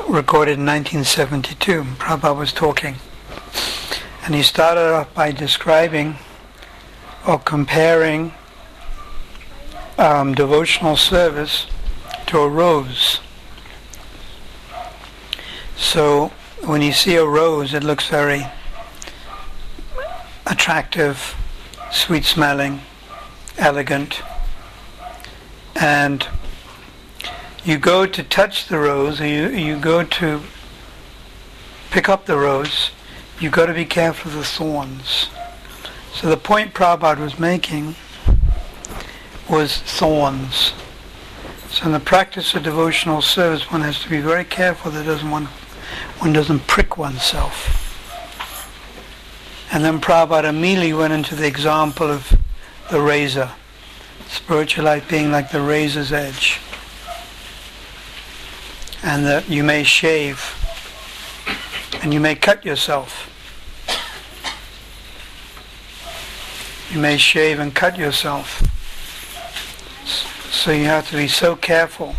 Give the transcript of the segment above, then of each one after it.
recorded in 1972. Prabhupada was talking, and he started off by describing or comparing devotional service to a rose. So when you see a rose, it looks very attractive, sweet-smelling, elegant, and you go to touch the rose, or you go to pick up the rose, you got to be careful of the thorns. So the point Prabhupada was making was thorns. So in the practice of devotional service, one has to be very careful that one doesn't prick oneself. And then Prabhupada immediately went into the example of the razor, spiritual life being like the razor's edge, and that you may shave and you may cut yourself. You may shave and cut yourself. So you have to be so careful.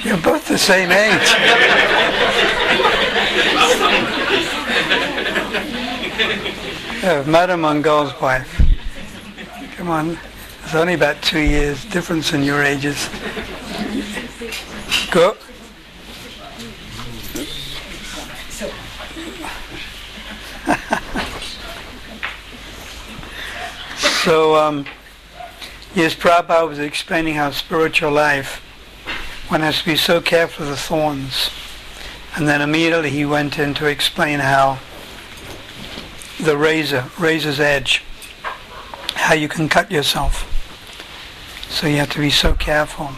You're both the same age. Madam Mangal's wife. Come on, there's only about 2 years difference in your ages. Go. So, yes, Prabhupada was explaining how spiritual life, one has to be so careful of the thorns. And then immediately he went in to explain how the razor's edge, how you can cut yourself. So you have to be so careful.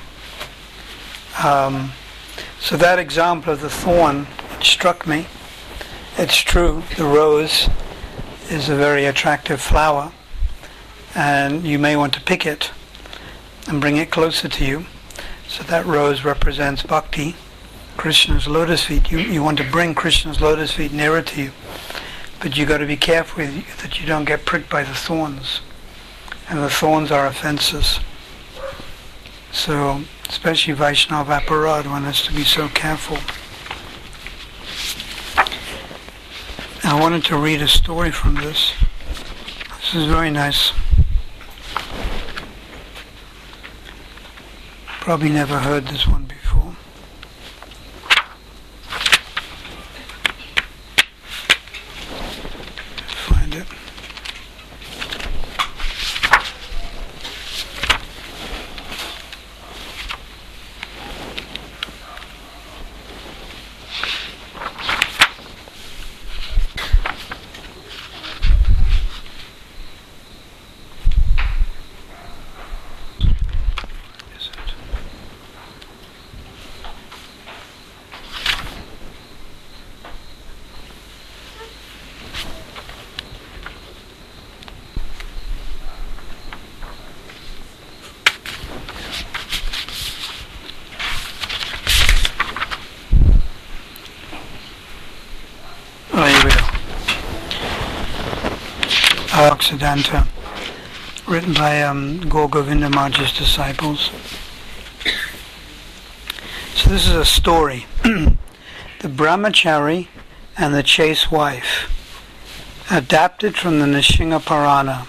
So that example of the thorn struck me. It's true, the rose is a very attractive flower, and you may want to pick it and bring it closer to you. So that rose represents bhakti, Krishna's lotus feet. You want to bring Krishna's lotus feet nearer to you, but you got to be careful that you don't get pricked by the thorns, and the thorns are offenses. So, especially Vaishnava aparad, one has to be so careful. I wanted to read a story from this. This is very nice. Probably never heard this one before. Let's find it. Occidenta, written by Gaur Govinda Maharaj's disciples. So this is a story. The Brahmachari and the Chaste Wife, adapted from the Nishinga Purana.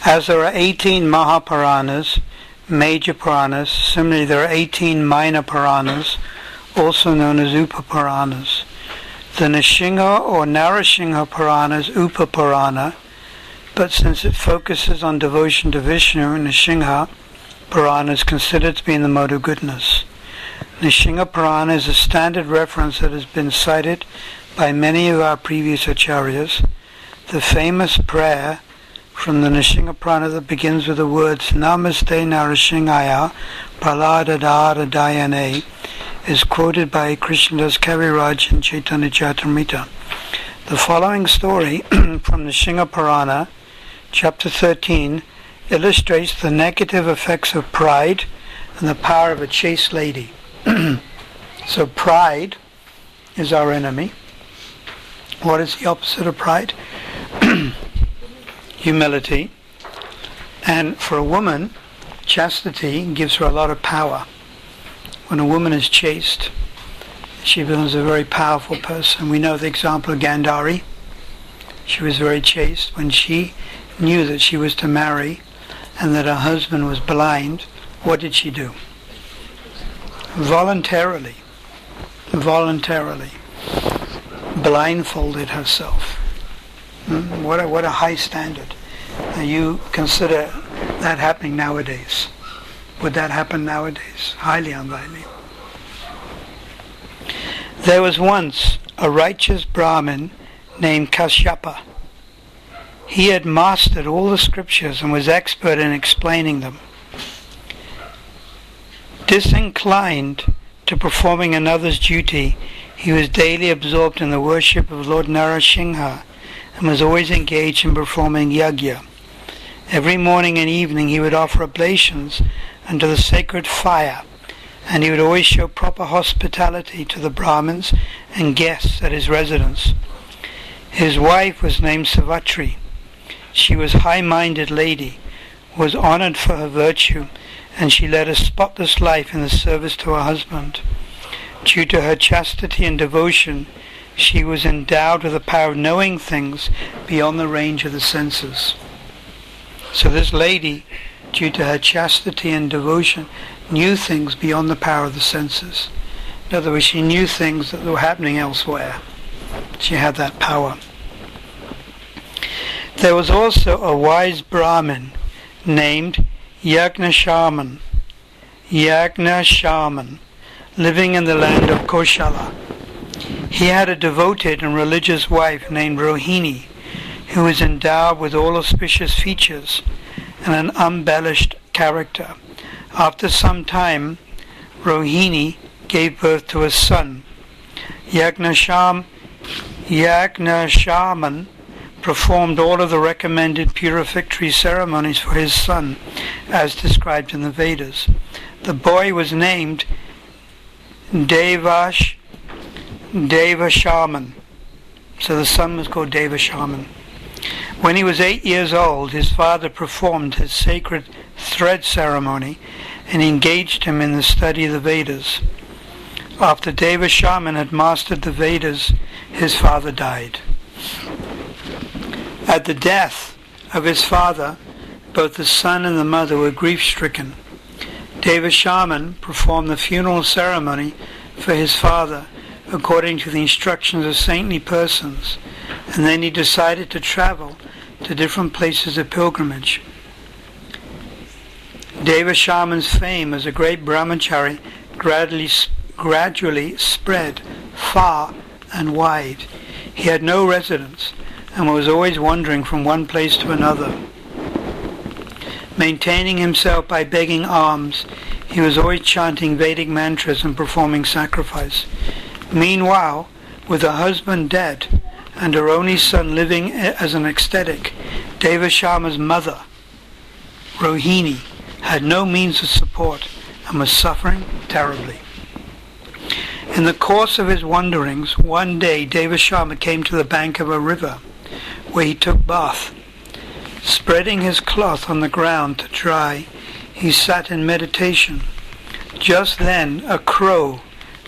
As there are 18 Mahapuranas, major Puranas, similarly there are 18 minor Puranas, also known as Upa-Puranas. The Nishinga or Narasingha Purana is Upa Purana, but since it focuses on devotion to Vishnu, Nishinga Purana is considered to be in the mode of goodness. Nishinga Purana is a standard reference that has been cited by many of our previous acharyas. The famous prayer from the Nishinga Purana that begins with the words Namaste Narasingaya Praladadara Dayane is quoted by Krishnadas Kaviraj in Chaitanya Charitamrita. The following story from the Nishinga Purana chapter 13, illustrates the negative effects of pride and the power of a chaste lady. So pride is our enemy. What is the opposite of pride? Humility. And for a woman, chastity gives her a lot of power. When a woman is chaste, she becomes a very powerful person. We know the example of Gandhari. She was very chaste. When she knew that she was to marry and that her husband was blind, what did she do? Voluntarily, blindfolded herself. What a high standard. Now you consider that happening nowadays. Would that happen nowadays? Highly unlikely. There was once a righteous Brahmin named Kashyapa. He had mastered all the scriptures and was expert in explaining them. Disinclined to performing another's duty, he was daily absorbed in the worship of Lord Narasingha and was always engaged in performing yajna. Every morning and evening he would offer oblations unto the sacred fire, and he would always show proper hospitality to the Brahmins and guests at his residence. His wife was named Sarathi. She was a high-minded lady, was honored for her virtue, and she led a spotless life in the service to her husband. Due to her chastity and devotion, she was endowed with the power of knowing things beyond the range of the senses. So this lady, due to her chastity and devotion, knew things beyond the power of the senses. In other words, she knew things that were happening elsewhere. She had that power. There was also a wise Brahmin named Yagna Shaman, living in the land of Koshala. He had a devoted and religious wife named Rohini, who was endowed with all auspicious features and an embellished character. After some time, Rohini gave birth to a son. Yagna Shaman performed all of the recommended purificatory ceremonies for his son, as described in the Vedas. The boy was named Deva Shaman. So the son was called Deva Shaman. When he was 8 years old, his father performed his sacred thread ceremony and engaged him in the study of the Vedas. After Deva Shaman had mastered the Vedas, his father died. At the death of his father, both the son and the mother were grief-stricken. Deva Shaman performed the funeral ceremony for his father according to the instructions of saintly persons, and then he decided to travel to different places of pilgrimage. Deva Shaman's fame as a great brahmachari gradually spread far and wide. He had no residence and was always wandering from one place to another. Maintaining himself by begging alms, he was always chanting Vedic mantras and performing sacrifice. Meanwhile, with her husband dead and her only son living as an ecstatic, Deva Shaman's mother, Rohini, had no means of support and was suffering terribly. In the course of his wanderings, one day Deva Shama came to the bank of a river, where he took bath. Spreading his cloth on the ground to dry, he sat in meditation. Just then a crow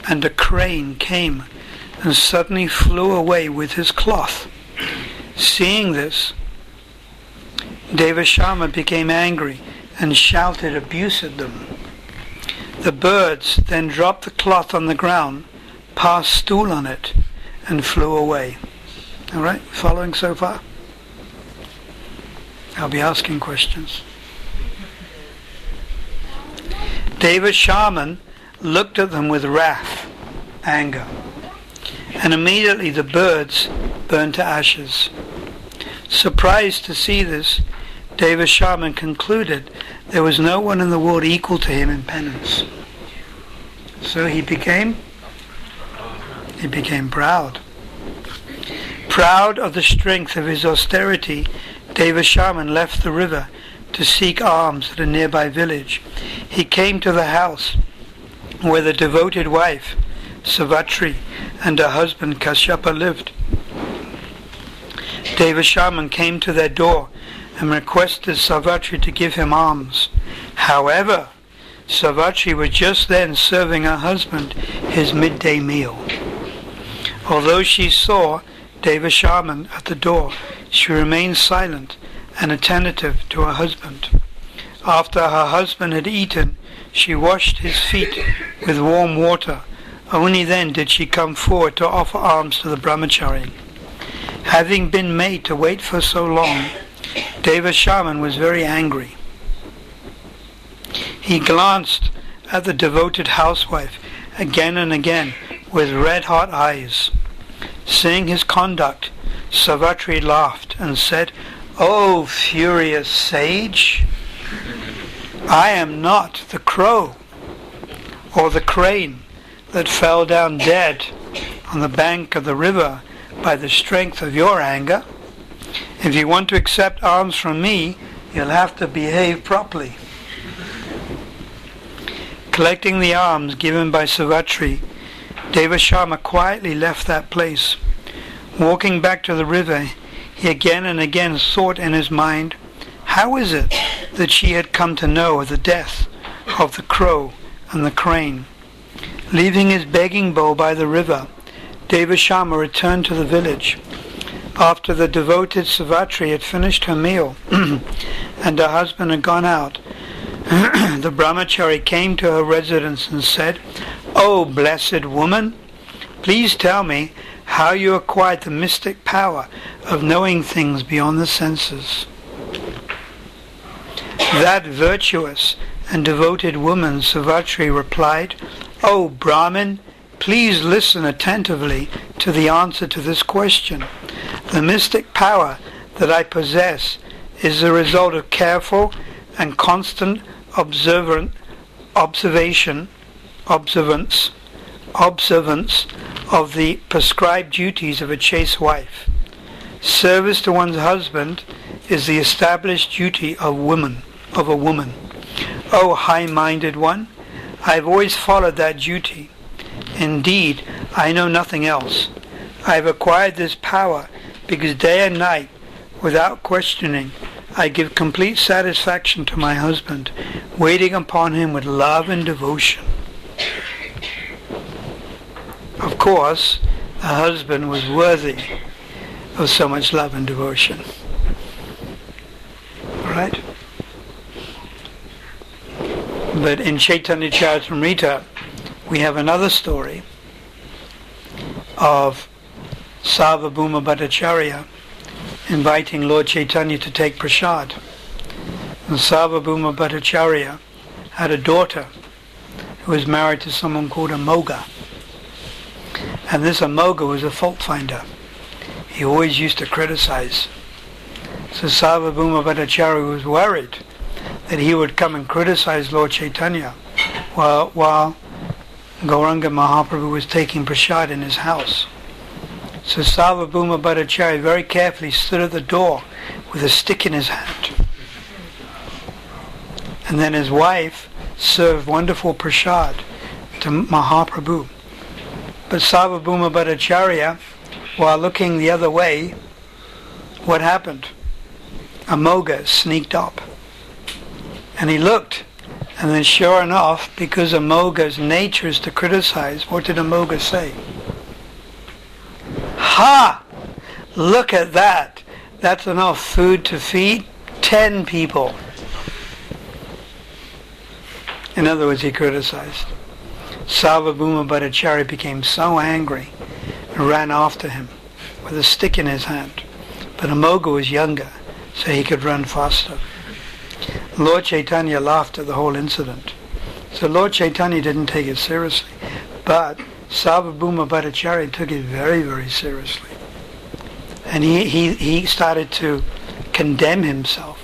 and a crane came and suddenly flew away with his cloth. Seeing this, Deva Shama became angry and shouted abuse at them. The birds then dropped the cloth on the ground, passed stool on it, and flew away. All right, following so far? I'll be asking questions. Deva Shaman looked at them with wrath, anger, and immediately the birds burned to ashes. Surprised to see this, Deva Shaman concluded there was no one in the world equal to him in penance. So he became proud. Proud of the strength of his austerity, Devashaman left the river to seek alms at a nearby village. He came to the house where the devoted wife, Sarathi, and her husband Kashyapa lived. Devashaman came to their door and requested Sarathi to give him alms. However, Sarathi was just then serving her husband his midday meal. Although she saw Devashaman at the door, she remained silent and attentive to her husband. After her husband had eaten, she washed his feet with warm water. Only then did she come forward to offer alms to the brahmachari. Having been made to wait for so long, Devashaman was very angry. He glanced at the devoted housewife again and again with red-hot eyes. Seeing his conduct, Sarathi laughed and said, "O furious sage, I am not the crow or the crane that fell down dead on the bank of the river by the strength of your anger. If you want to accept alms from me, you'll have to behave properly." Collecting the alms given by Sarathi, Devashaman quietly left that place. Walking back to the river, he again and again thought in his mind, how is it that she had come to know of the death of the crow and the crane? Leaving his begging bowl by the river, Devashaman returned to the village. After the devoted Sarathi had finished her meal and her husband had gone out, the brahmachari came to her residence and said, "O blessed woman, please tell me how you acquired the mystic power of knowing things beyond the senses." That virtuous and devoted woman, Sarathi, replied, "O Brahmin, please listen attentively to the answer to this question. The mystic power that I possess is the result of careful and constant observance of the prescribed duties of a chaste wife. Service to one's husband is the established duty of a woman. O high-minded one, I have always followed that duty. Indeed, I know nothing else. I have acquired this power because day and night, without questioning, I give complete satisfaction to my husband, waiting upon him with love and devotion." Of course, the husband was worthy of so much love and devotion. Right? But in Chaitanya Charitamrita, we have another story of Sarvabhauma Bhattacharya inviting Lord Chaitanya to take prasad. And Sarvabhauma Bhattacharya had a daughter who was married to someone called Amoga. And this Amoga was a fault finder. He always used to criticize. So Sarvabhauma Bhattacharya was worried that he would come and criticize Lord Chaitanya while Gauranga Mahaprabhu was taking prasad in his house. So Sarvabhauma Bhattacharya very carefully stood at the door with a stick in his hand. And then his wife served wonderful prasad to Mahaprabhu. But Sarvabhauma Bhattacharya, while looking the other way, what happened? Amoga sneaked up. And he looked, and then sure enough, because Amoga's nature is to criticize, what did Amoga say? "Ha! Look at that! That's enough food to feed 10 people." In other words, he criticized. Sarvabhauma Bhattacharya became so angry and ran after him with a stick in his hand. But Amoga was younger, so he could run faster. Lord Chaitanya laughed at the whole incident. So Lord Chaitanya didn't take it seriously. But Sarvabhauma Bhattacharya took it very, very seriously. And he started to condemn himself.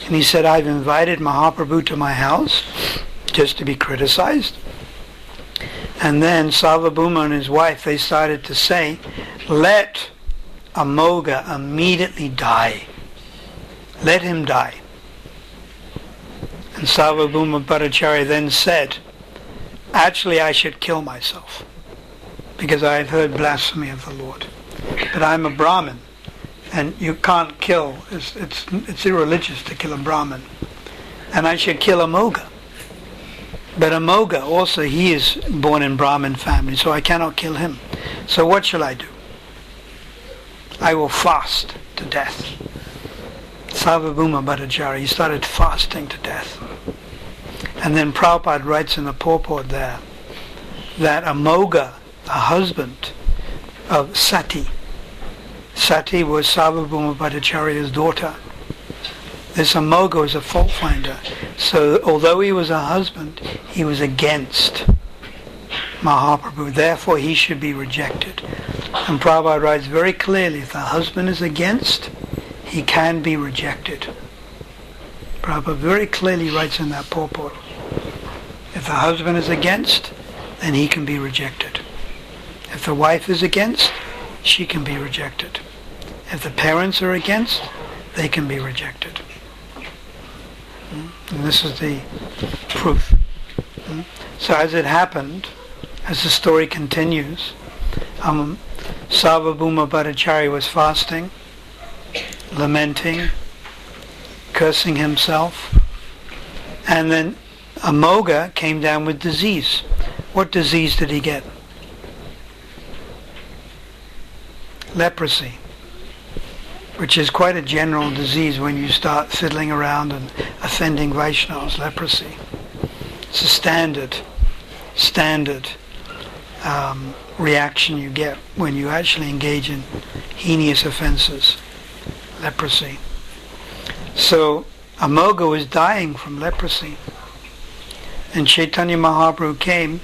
And he said, "I've invited Mahaprabhu to my house just to be criticized." And then Sarvabhauma and his wife, they started to say, "Let Amoga immediately die." let him die. And Sarvabhauma Bhattacharya then said, actually I should kill myself, because I have heard blasphemy of the Lord. But I'm a Brahmin, and you can't kill, it's irreligious to kill a Brahmin. And I should kill Amoga. But Amoga also, he is born in Brahmin family, so I cannot kill him. So what shall I do? I will fast to death. Sarvabhauma Bhattacharya, he started fasting to death. And then Prabhupada writes in the purport there that Amoga, the husband of Sati was Sarvabhauma Bhattacharya's daughter. This Amoga was a fault finder. So although he was a husband, he was against Mahaprabhu. Therefore he should be rejected. And Prabhupada writes very clearly, if the husband is against, he can be rejected. Prabhupada very clearly writes in that purport. If the husband is against, then he can be rejected. If the wife is against, she can be rejected. If the parents are against, they can be rejected. And this is the proof. So as it happened, as the story continues, Sarvabhauma Bhattacharya was fasting, lamenting, cursing himself, and then Amoga came down with disease. What disease did he get? Leprosy, which is quite a general disease when you start fiddling around and offending Vaishnavas. Leprosy. It's a standard reaction you get when you actually engage in heinous offenses. Leprosy. So Amoga was dying from leprosy. And Chaitanya Mahaprabhu came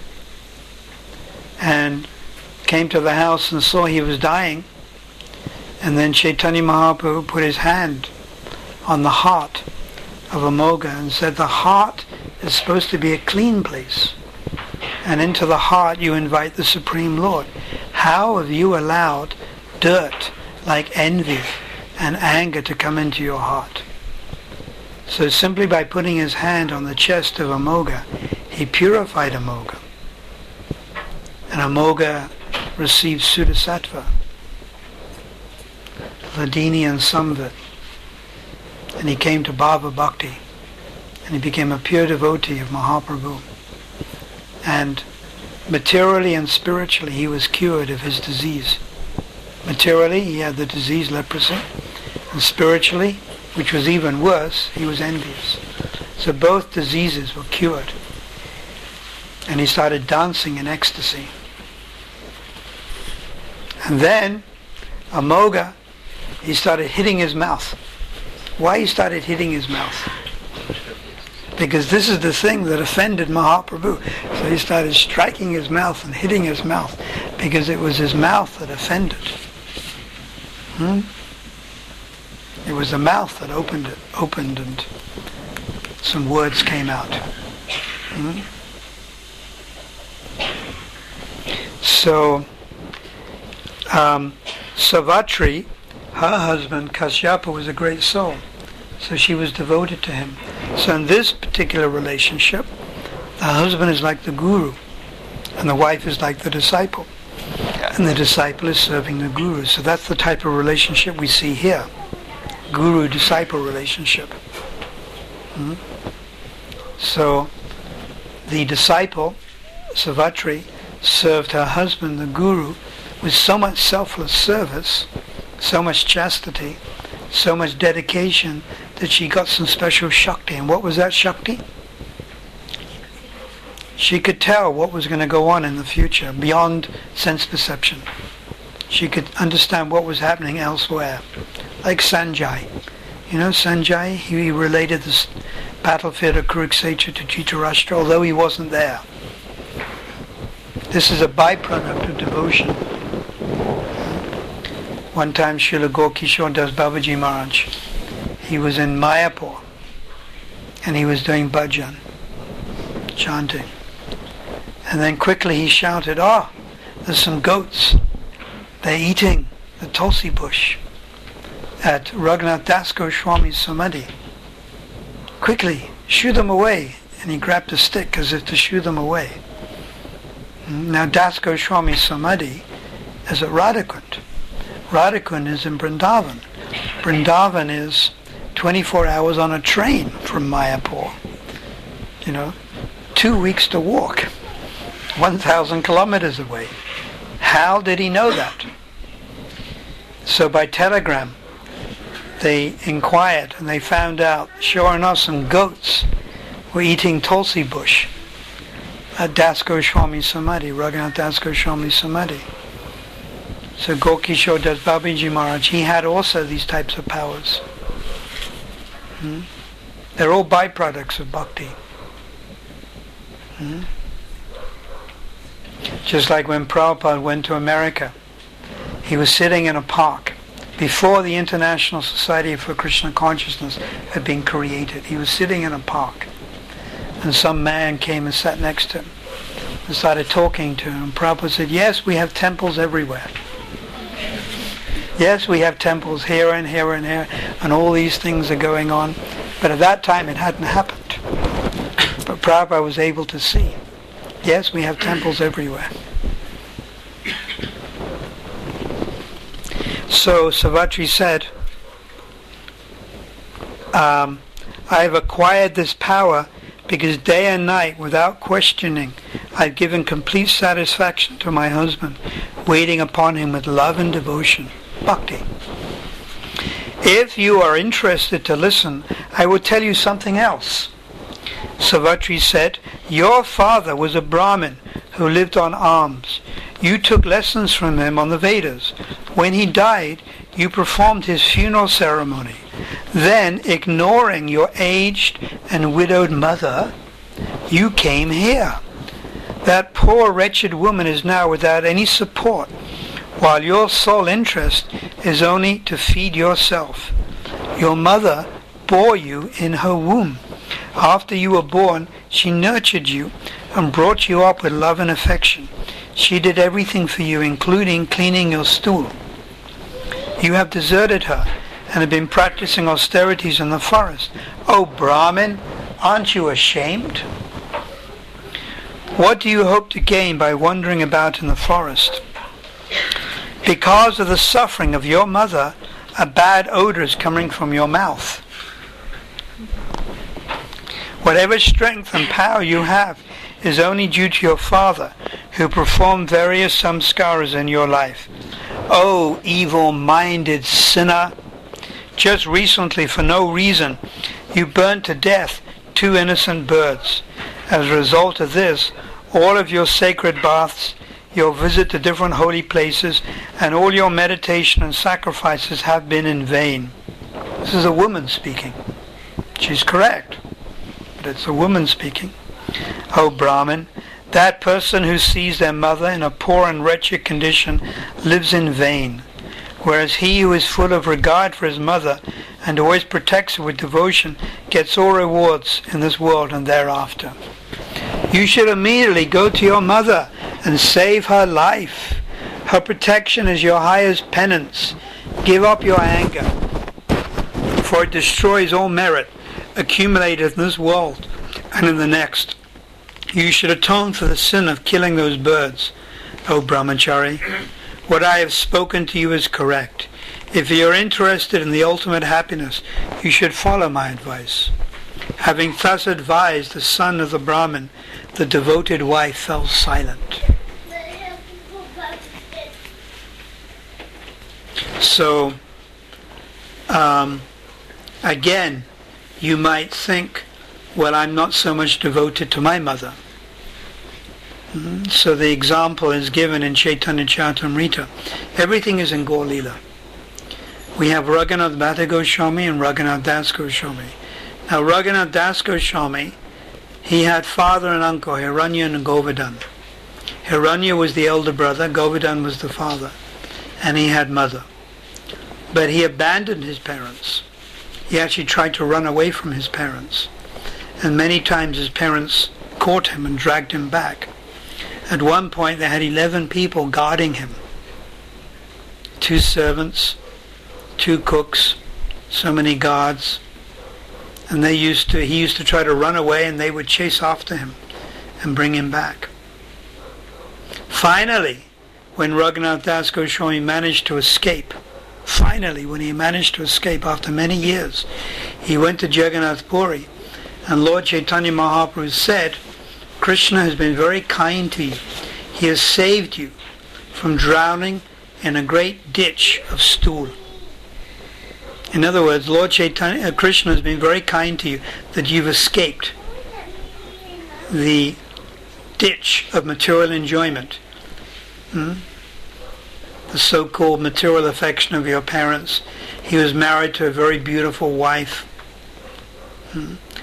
to the house and saw he was dying. And then Chaitanya Mahaprabhu put his hand on the heart of Amoga and said, the heart is supposed to be a clean place. And into the heart you invite the Supreme Lord. How have you allowed dirt like envy and anger to come into your heart? So simply by putting his hand on the chest of Amoga, he purified Amoga. And Amoga received Sudasattva, Vladini and Samvit. And he came to Bhava Bhakti. And he became a pure devotee of Mahaprabhu. And materially and spiritually he was cured of his disease. Materially he had the disease leprosy. And spiritually, which was even worse, he was envious. So both diseases were cured. And he started dancing in ecstasy. And then Amoga, he started hitting his mouth. Why he started hitting his mouth? Because this is the thing that offended Mahaprabhu. So he started striking his mouth and hitting his mouth, because it was his mouth that offended. It was the mouth that opened and some words came out. So Savatri, her husband Kashyapa, was a great soul. So she was devoted to him. So in this particular relationship, the husband is like the guru, and the wife is like the disciple. And the disciple is serving the guru. So that's the type of relationship we see here. Guru-disciple relationship. So the disciple, Savatri, served her husband, the guru, with so much selfless service, so much chastity, so much dedication, that she got some special Shakti. And what was that Shakti? She could tell what was going to go on in the future beyond sense perception. She could understand what was happening elsewhere. Like Sanjay. You know Sanjay? He related this battlefield of Kurukshetra to Dhritarashtra, although he wasn't there. This is a byproduct of devotion. One time Srila Gaurkishore Das Babaji Maharaj, he was in Mayapur and he was doing bhajan, chanting. And then quickly he shouted, there's some goats. They're eating the tulsi bush. at Raghunath Das Goswami's Samadhi. Quickly, shoo them away. And he grabbed a stick as if to shoo them away. Now Das Goswami's Samadhi is at Radhakund. Radhakund is in Vrindavan. Vrindavan is 24 hours on a train from Mayapur. 2 weeks to walk. 1,000 kilometers away. How did he know that? So by telegram, they inquired and they found out, sure enough, some goats were eating tulsi bush at Das Goswami Samadhi, Raghunath Das Goswami Samadhi. So Gokishore Das Babiji Maharaj, he had also these types of powers. They're all byproducts of bhakti. Just like when Prabhupada went to America, he was sitting in a park before the International Society for Krishna Consciousness had been created. He was sitting in a park, and some man came and sat next to him and started talking to him. And Prabhupada said, yes, we have temples everywhere. Yes, we have temples here and here and here, and all these things are going on. But at that time it hadn't happened. But Prabhupada was able to see, yes, we have temples everywhere. So Savatri said, I have acquired this power because day and night, without questioning, I've given complete satisfaction to my husband, waiting upon him with love and devotion. Bhakti. If you are interested to listen, I will tell you something else. Savatri said, your father was a Brahmin who lived on alms. You took lessons from him on the Vedas. When he died, you performed his funeral ceremony. Then, ignoring your aged and widowed mother, you came here. That poor wretched woman is now without any support, while your sole interest is only to feed yourself. Your mother bore you in her womb. After you were born, she nurtured you and brought you up with love and affection. She did everything for you, including cleaning your stool. You have deserted her and have been practicing austerities in the forest. Oh, Brahmin, aren't you ashamed? What do you hope to gain by wandering about in the forest? Because of the suffering of your mother, a bad odor is coming from your mouth. Whatever strength and power you have is only due to your father, who performed various samskaras in your life. Oh, evil-minded sinner! Just recently, for no reason, you burnt to death 2 innocent birds. As a result of this, all of your sacred baths, your visit to different holy places, and all your meditation and sacrifices have been in vain. This is a woman speaking. She's correct, but it's a woman speaking. O Brahmin, that person who sees their mother in a poor and wretched condition lives in vain, whereas he who is full of regard for his mother and always protects her with devotion gets all rewards in this world and thereafter. You should immediately go to your mother and save her life. Her protection is your highest penance. Give up your anger, for it destroys all merit accumulated in this world and in the next. You should atone for the sin of killing those birds, O Brahmachari. What I have spoken to you is correct. If you are interested in the ultimate happiness, you should follow my advice. Having thus advised the son of the Brahmin, the devoted wife fell silent. So, again, you might think, well, I'm not so much devoted to my mother. So the example is given in Chaitanya Charitamrita. Everything is in Gaur Leela. We have Raghunath Bhatta Goswami and Raghunath Das Goswami. Now Raghunath Das Goswami, he had father and uncle, Hiranya and Govardhan. Hiranya was the elder brother, Govardhan was the father, and he had mother. But he abandoned his parents. He actually tried to run away from his parents. And many times his parents caught him and dragged him back. At one point they had 11 people guarding him. 2 servants, 2 cooks, so many guards, and he used to try to run away, and they would chase after him and bring him back. Finally, when Raghunath Das Goswami managed to escape, after many years, he went to Jagannath Puri, and Lord Chaitanya Mahaprabhu said, Krishna has been very kind to you. He has saved you from drowning in a great ditch of stool. In other words, Lord Chaitanya, Krishna has been very kind to you that you've escaped the ditch of material enjoyment, the so-called material affection of your parents. He was married to a very beautiful wife.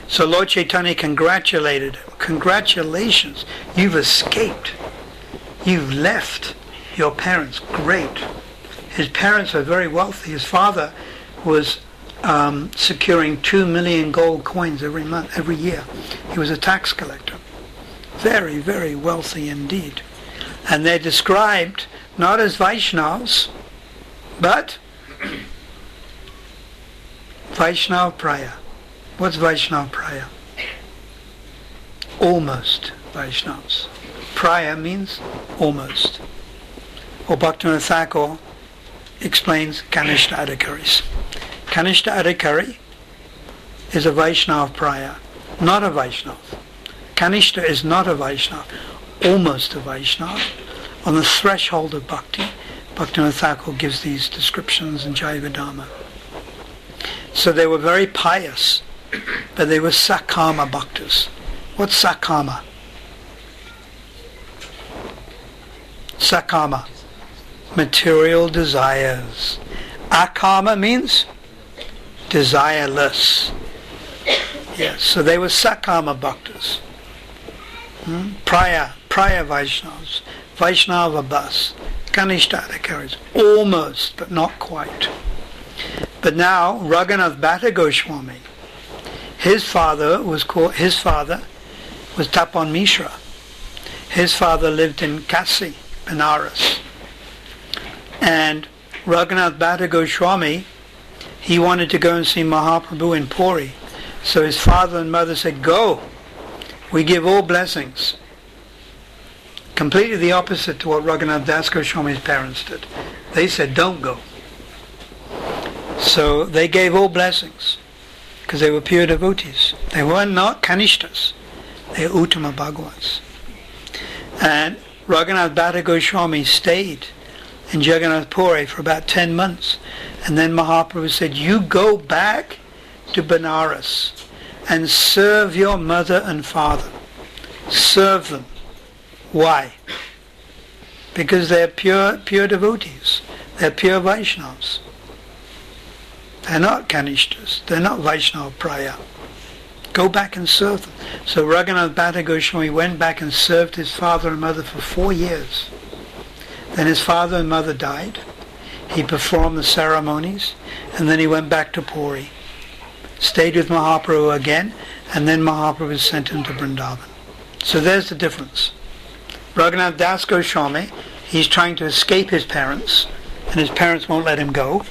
So Lord Chaitanya congratulated him. Congratulations, you've escaped. You've left your parents. Great. His parents are very wealthy. His father was securing 2 million gold coins every year. He was a tax collector. Very, very wealthy indeed. And they're described not as Vaishnavas, but Vaishnav Praya. What's Vaishnav Praya? Almost Vaishnavas. Praya means almost. Or Bhaktivinoda Thakur explains Kanishta Adhikaris. Kanishta Adhikari is a Vaishnav Praya, not a Vaishnav. Kanishta is not a Vaishnav, almost a Vaishnav, on the threshold of bhakti. Bhaktivinoda Thakur gives these descriptions in Jaiva-dhamma. So they were very pious, but they were Sakama bhaktas. What's Sakama? Sakama, material desires. Akama means desireless. Yes, so they were Sakama bhaktas. Praya Vaishnavas, Vaishnava Bas, Kanishta Adhikaris, almost, but not quite. But now, Raghunath Bhatta Goswami, his father was Tapan Mishra. His father lived in Kasi, Benares. And Raghunath Bhatta Goswami, he wanted to go and see Mahaprabhu in Puri. So his father and mother said, go, we give all blessings. Completely the opposite to what Raghunath Das Goswami's parents did. They said, don't go. So they gave all blessings, because they were pure devotees. They were not Kanishtas. They were Uttama Bhagavats. And Raghunath Bhatta Goswami stayed in Jagannath Puri for about 10 months. And then Mahaprabhu said, you go back to Benares and serve your mother and father. Serve them. Why? Because they're pure devotees. They're pure Vaishnavas. They're not Kanishtas. They're not Vaishnava Praya. Go back and serve them. So Raghunath Bhatta Goswami went back and served his father and mother for 4 years. Then his father and mother died. He performed the ceremonies, and then he went back to Puri. Stayed with Mahaprabhu again, and then Mahaprabhu sent him to Vrindavan. So there's the difference. Raghunath Das Goswami, he's trying to escape his parents, and his parents won't let him go.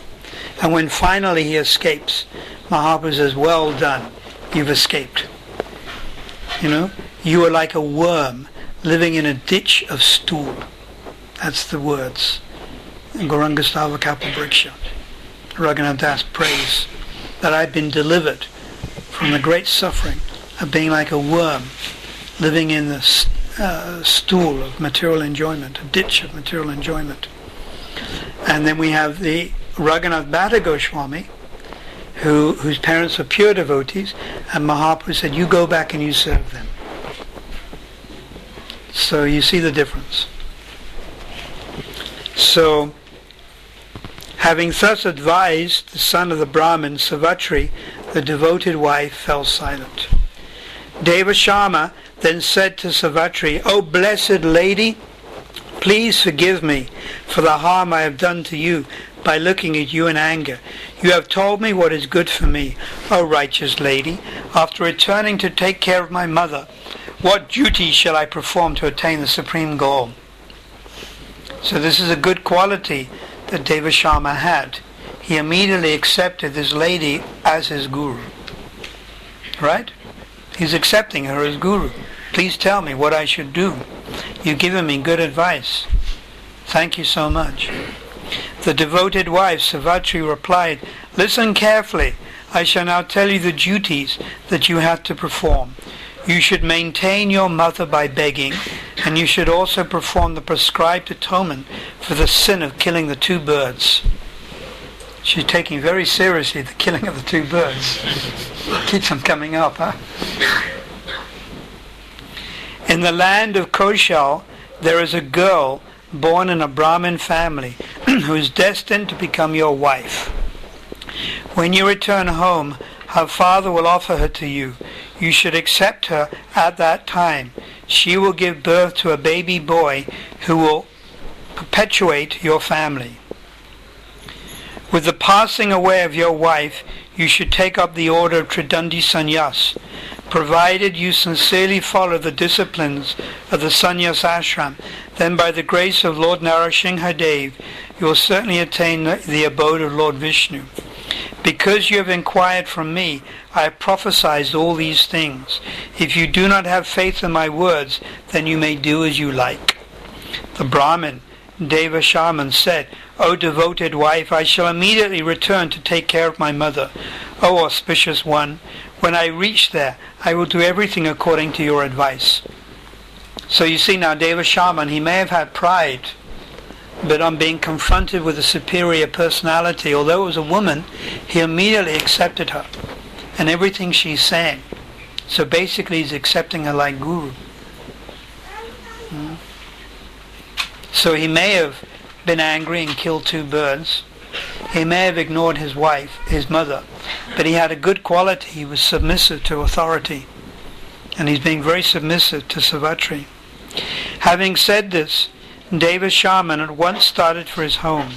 And when finally he escapes, Mahaprabhu says, well done, you've escaped. You are like a worm living in a ditch of stool. That's the words. Gauranga Kappa Briksha. Raghunath Das prays that I've been delivered from the great suffering of being like a worm living in the stool of material enjoyment, a ditch of material enjoyment. And then we have the Raghunath Bhatta Goswami, whose parents are pure devotees, and Mahaprabhu said, you go back and you serve them. So you see the difference. So, having thus advised the son of the Brahmin, Savatri, the devoted wife, fell silent. Devashama then said to Savatri, O blessed lady, please forgive me for the harm I have done to you by looking at you in anger. You have told me what is good for me, O righteous lady. After returning to take care of my mother, what duty shall I perform to attain the supreme goal? So this is a good quality that Devashama had. he immediately accepted this lady as his guru. Right? He's accepting her as guru. Please tell me what I should do. You've given me good advice. Thank you so much. The devoted wife, Sarathi, replied, "Listen carefully. I shall now tell you the duties that you have to perform. You should maintain your mother by begging, and you should also perform the prescribed atonement for the sin of killing the 2 birds." She's taking very seriously the killing of the 2 birds. Keeps them coming up, huh? In the land of Koshal, there is a girl born in a Brahmin family who is destined to become your wife. When you return home, her father will offer her to you. You should accept her at that time. She will give birth to a baby boy who will perpetuate your family. With the passing away of your wife, you should take up the order of Tridandi Sannyas, provided you sincerely follow the disciplines of the Sannyas ashram. Then by the grace of Lord Narasimhadev, you will certainly attain the abode of Lord Vishnu. Because you have inquired from me, I have prophesied all these things. If you do not have faith in my words, then you may do as you like. The Brahmin, Deva Shaman, said, "O devoted wife, I shall immediately return to take care of my mother. O auspicious one, when I reach there, I will do everything according to your advice." So you see now, Deva Shaman, he may have had pride, but on being confronted with a superior personality, although it was a woman, he immediately accepted her and everything she's saying. So basically he's accepting her like guru. So he may have been angry and killed 2 birds. He may have ignored his wife, his mother, but he had a good quality. He was submissive to authority, and he's being very submissive to Sarathi. Having said this, Deva Shaman at once started for his home.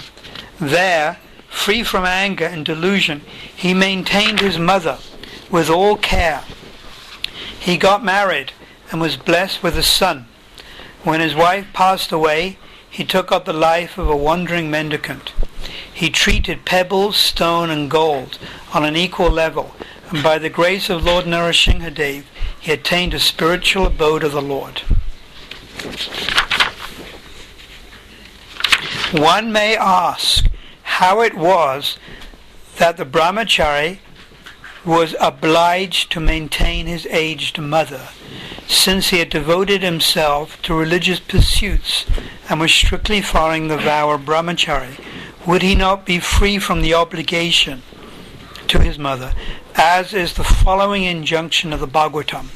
There, free from anger and delusion, he maintained his mother with all care. He got married and was blessed with a son. When his wife passed away, he took up the life of a wandering mendicant. He treated pebbles, stone and gold on an equal level, and by the grace of Lord Narasimhadev, he attained a spiritual abode of the Lord. One may ask how it was that the brahmachari was obliged to maintain his aged mother, since he had devoted himself to religious pursuits and was strictly following the vow of brahmachari. Would he not be free from the obligation to his mother, as is the following injunction of the Bhagavatam?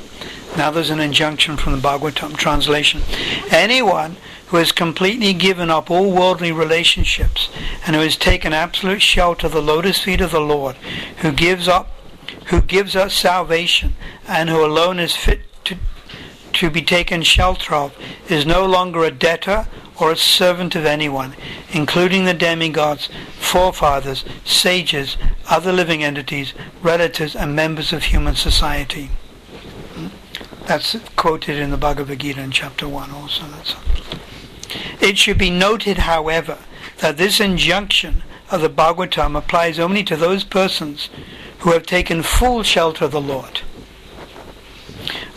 Now there's an injunction from the Bhagavatam translation. Anyone who has completely given up all worldly relationships and who has taken absolute shelter of the lotus feet of the Lord, who gives us salvation and who alone is fit to be taken shelter of, is no longer a debtor or a servant of anyone, including the demigods, forefathers, sages, other living entities, relatives and members of human society. That's quoted in the Bhagavad Gita in chapter 1 also. It should be noted, however, that this injunction of the Bhagavatam applies only to those persons who have taken full shelter of the Lord.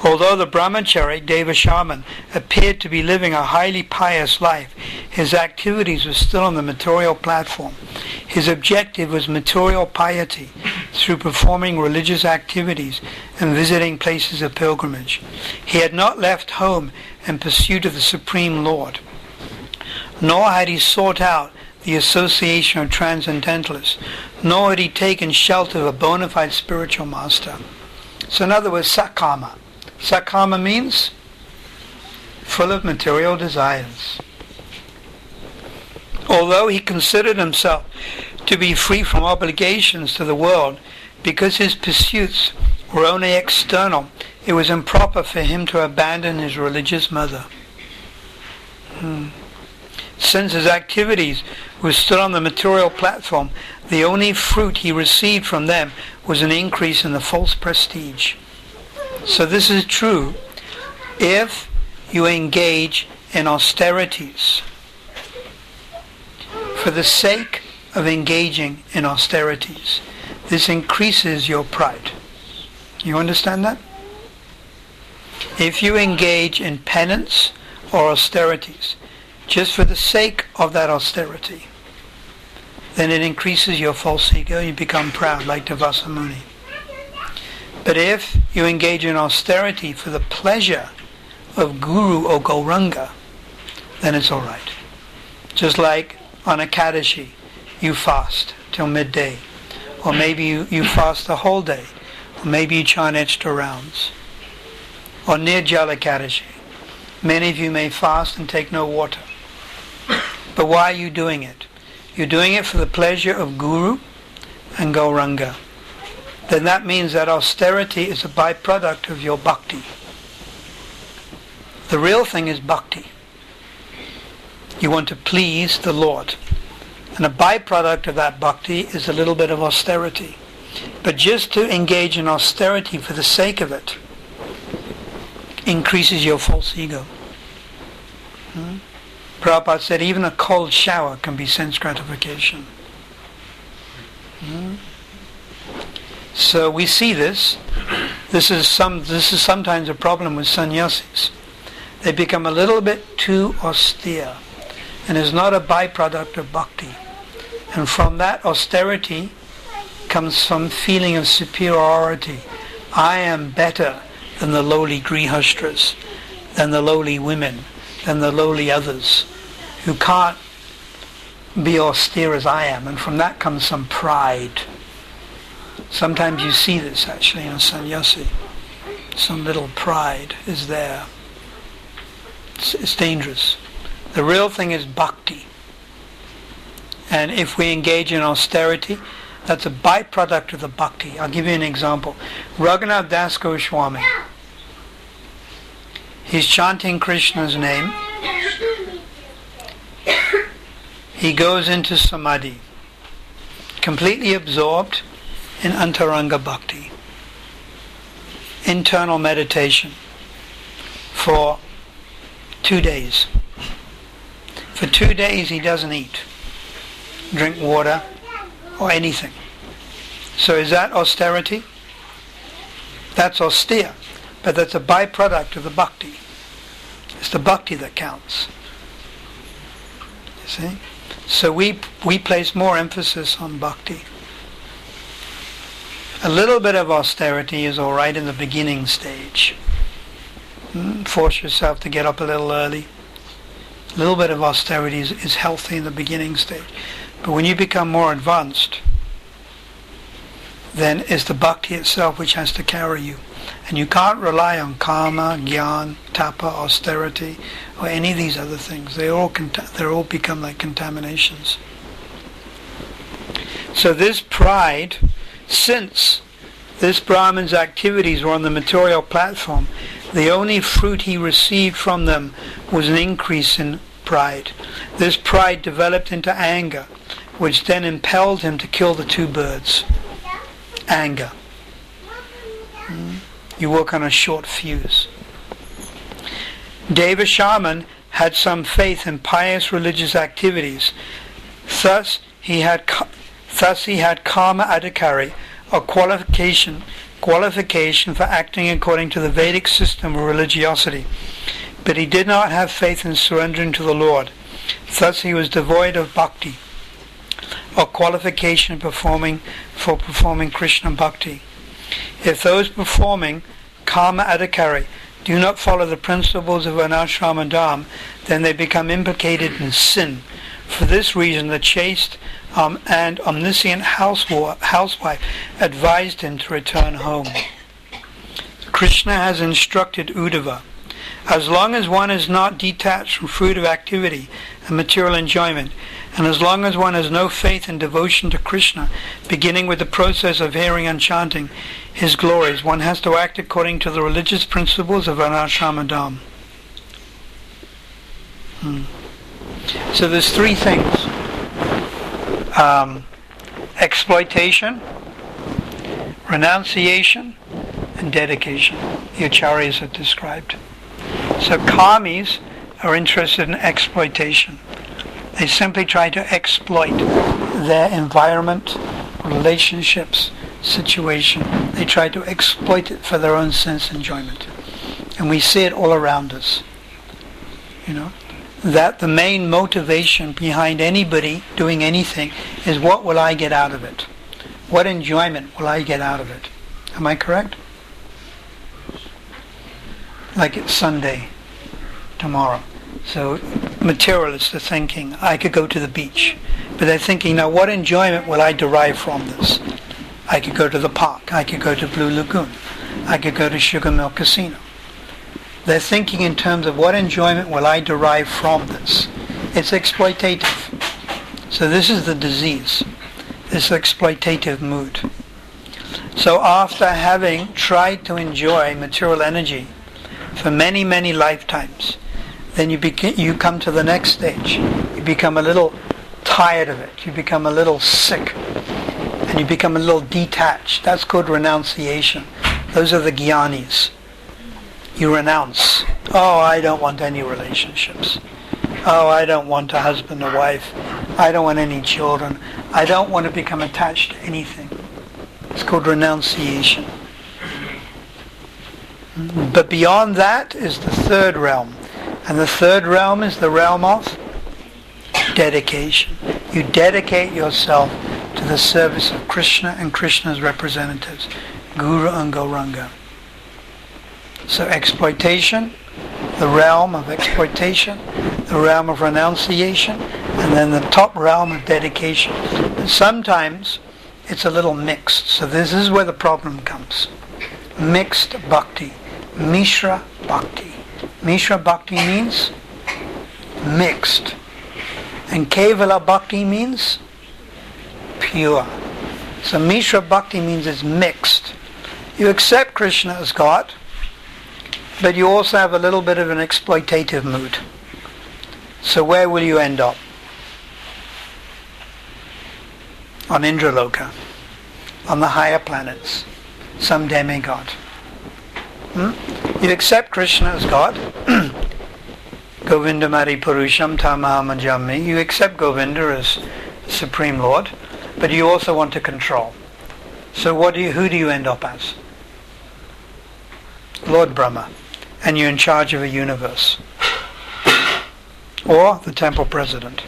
Although the brahmachari, Deva Shaman, appeared to be living a highly pious life, his activities were still on the material platform. His objective was material piety through performing religious activities and visiting places of pilgrimage. He had not left home in pursuit of the Supreme Lord, nor had he sought out the association of transcendentalists, nor had he taken shelter of a bona fide spiritual master. So in other words, sakama. Sakama means full of material desires. Although he considered himself to be free from obligations to the world, because his pursuits were only external, it was improper for him to abandon his religious mother. Since his activities were still on the material platform, the only fruit he received from them was an increase in the false prestige. So this is true if you engage in austerities for the sake of engaging in austerities. This increases your pride. You understand that? If you engage in penance or austerities just for the sake of that austerity, then it increases your false ego. You become proud like Devasa Muni. But if you engage in austerity for the pleasure of Guru or Gauranga, then it's all right. Just like on Ekadashi, you fast till midday, or maybe you fast the whole day, or maybe you chant extra rounds, or Nirjala Ekadashi. Many of you may fast and take no water. But why are you doing it? You're doing it for the pleasure of Guru and Gauranga. Then that means that austerity is a byproduct of your bhakti. The real thing is bhakti. You want to please the Lord. And a byproduct of that bhakti is a little bit of austerity. But just to engage in austerity for the sake of it increases your false ego. Prabhupada said even a cold shower can be sense gratification. So we see this. This is sometimes a problem with sannyasis. They become a little bit too austere, and is not a byproduct of bhakti. And from that austerity comes some feeling of superiority. I am better than the lowly grihastras, than the lowly women, than the lowly others who can't be austere as I am. And from that comes some pride. Sometimes you see this actually in a sannyasi. Some little pride is there. It's dangerous. The real thing is bhakti. And if we engage in austerity, that's a byproduct of the bhakti. I'll give you an example. Raghunath Das Goswami. He's chanting Krishna's name. He goes into samadhi, completely absorbed in antaranga bhakti, internal meditation, for 2 days. For 2 days he doesn't eat, drink water, or anything. So is that austerity? That's austere, but that's a byproduct of the bhakti. It's the bhakti that counts. You see? So we place more emphasis on bhakti. A little bit of austerity is all right in the beginning stage. Force yourself to get up a little early. A little bit of austerity is healthy in the beginning stage. But when you become more advanced, then it's the bhakti itself which has to carry you. And you can't rely on karma, jnana, tapa, austerity, or any of these other things. They all become like contaminations. So this pride, since this Brahman's activities were on the material platform, the only fruit he received from them was an increase in pride. This pride developed into anger, which then impelled him to kill the two birds. Anger. You work on a short fuse. Deva Shaman had some faith in pious religious activities. Thus he had karma adhikari, or qualification for acting according to the Vedic system of religiosity. But he did not have faith in surrendering to the Lord. Thus he was devoid of bhakti, or qualification for performing Krishna bhakti. If those performing karma adhikari do not follow the principles of varnashrama dharma, then they become implicated in sin. For this reason, the chaste and omniscient housewife advised him to return home. Krishna has instructed Uddhava, as long as one is not detached from fruit of activity and material enjoyment, and as long as one has no faith and devotion to Krishna, beginning with the process of hearing and chanting his glories, one has to act according to the religious principles of varnashrama dharma. So there's three things. Exploitation, renunciation, and dedication. The acharyas have described. So karmis are interested in exploitation. They simply try to exploit their environment, relationships, situation. They try to exploit it for their own sense enjoyment. And we see it all around us. That the main motivation behind anybody doing anything is, what will I get out of it? What enjoyment will I get out of it? Am I correct? Like it's Sunday tomorrow. So materialists are thinking, I could go to the beach. But they're thinking, now what enjoyment will I derive from this? I could go to the park. I could go to Blue Lagoon. I could go to Sugar Mill Casino. They're thinking in terms of, what enjoyment will I derive from this? It's exploitative. So this is the disease, this exploitative mood. So after having tried to enjoy material energy for many, many lifetimes, then you come to the next stage. You become a little tired of it. You become a little sick. And you become a little detached. That's called renunciation. Those are the jnanis. You renounce. Oh, I don't want any relationships. Oh, I don't want a husband or wife. I don't want any children. I don't want to become attached to anything. It's called renunciation. But beyond that is the third realm. And the third realm is the realm of dedication. You dedicate yourself to the service of Krishna and Krishna's representatives, Guru and Gauranga. So exploitation, the realm of exploitation, the realm of renunciation, and then the top realm of dedication. But sometimes it's a little mixed. So this is where the problem comes. Mixed bhakti, Mishra bhakti. Mishra bhakti means mixed. And Kevala bhakti means pure. So Mishra bhakti means it's mixed. You accept Krishna as God, but you also have a little bit of an exploitative mood. So where will you end up? On Indraloka, on the higher planets, some demigod. You accept Krishna as God. Govinda Mari Purusham Tamaham Ajami. You accept Govinda as Supreme Lord, but you also want to control. So who do you end up as? Lord Brahma. And you're in charge of a universe. Or the temple president.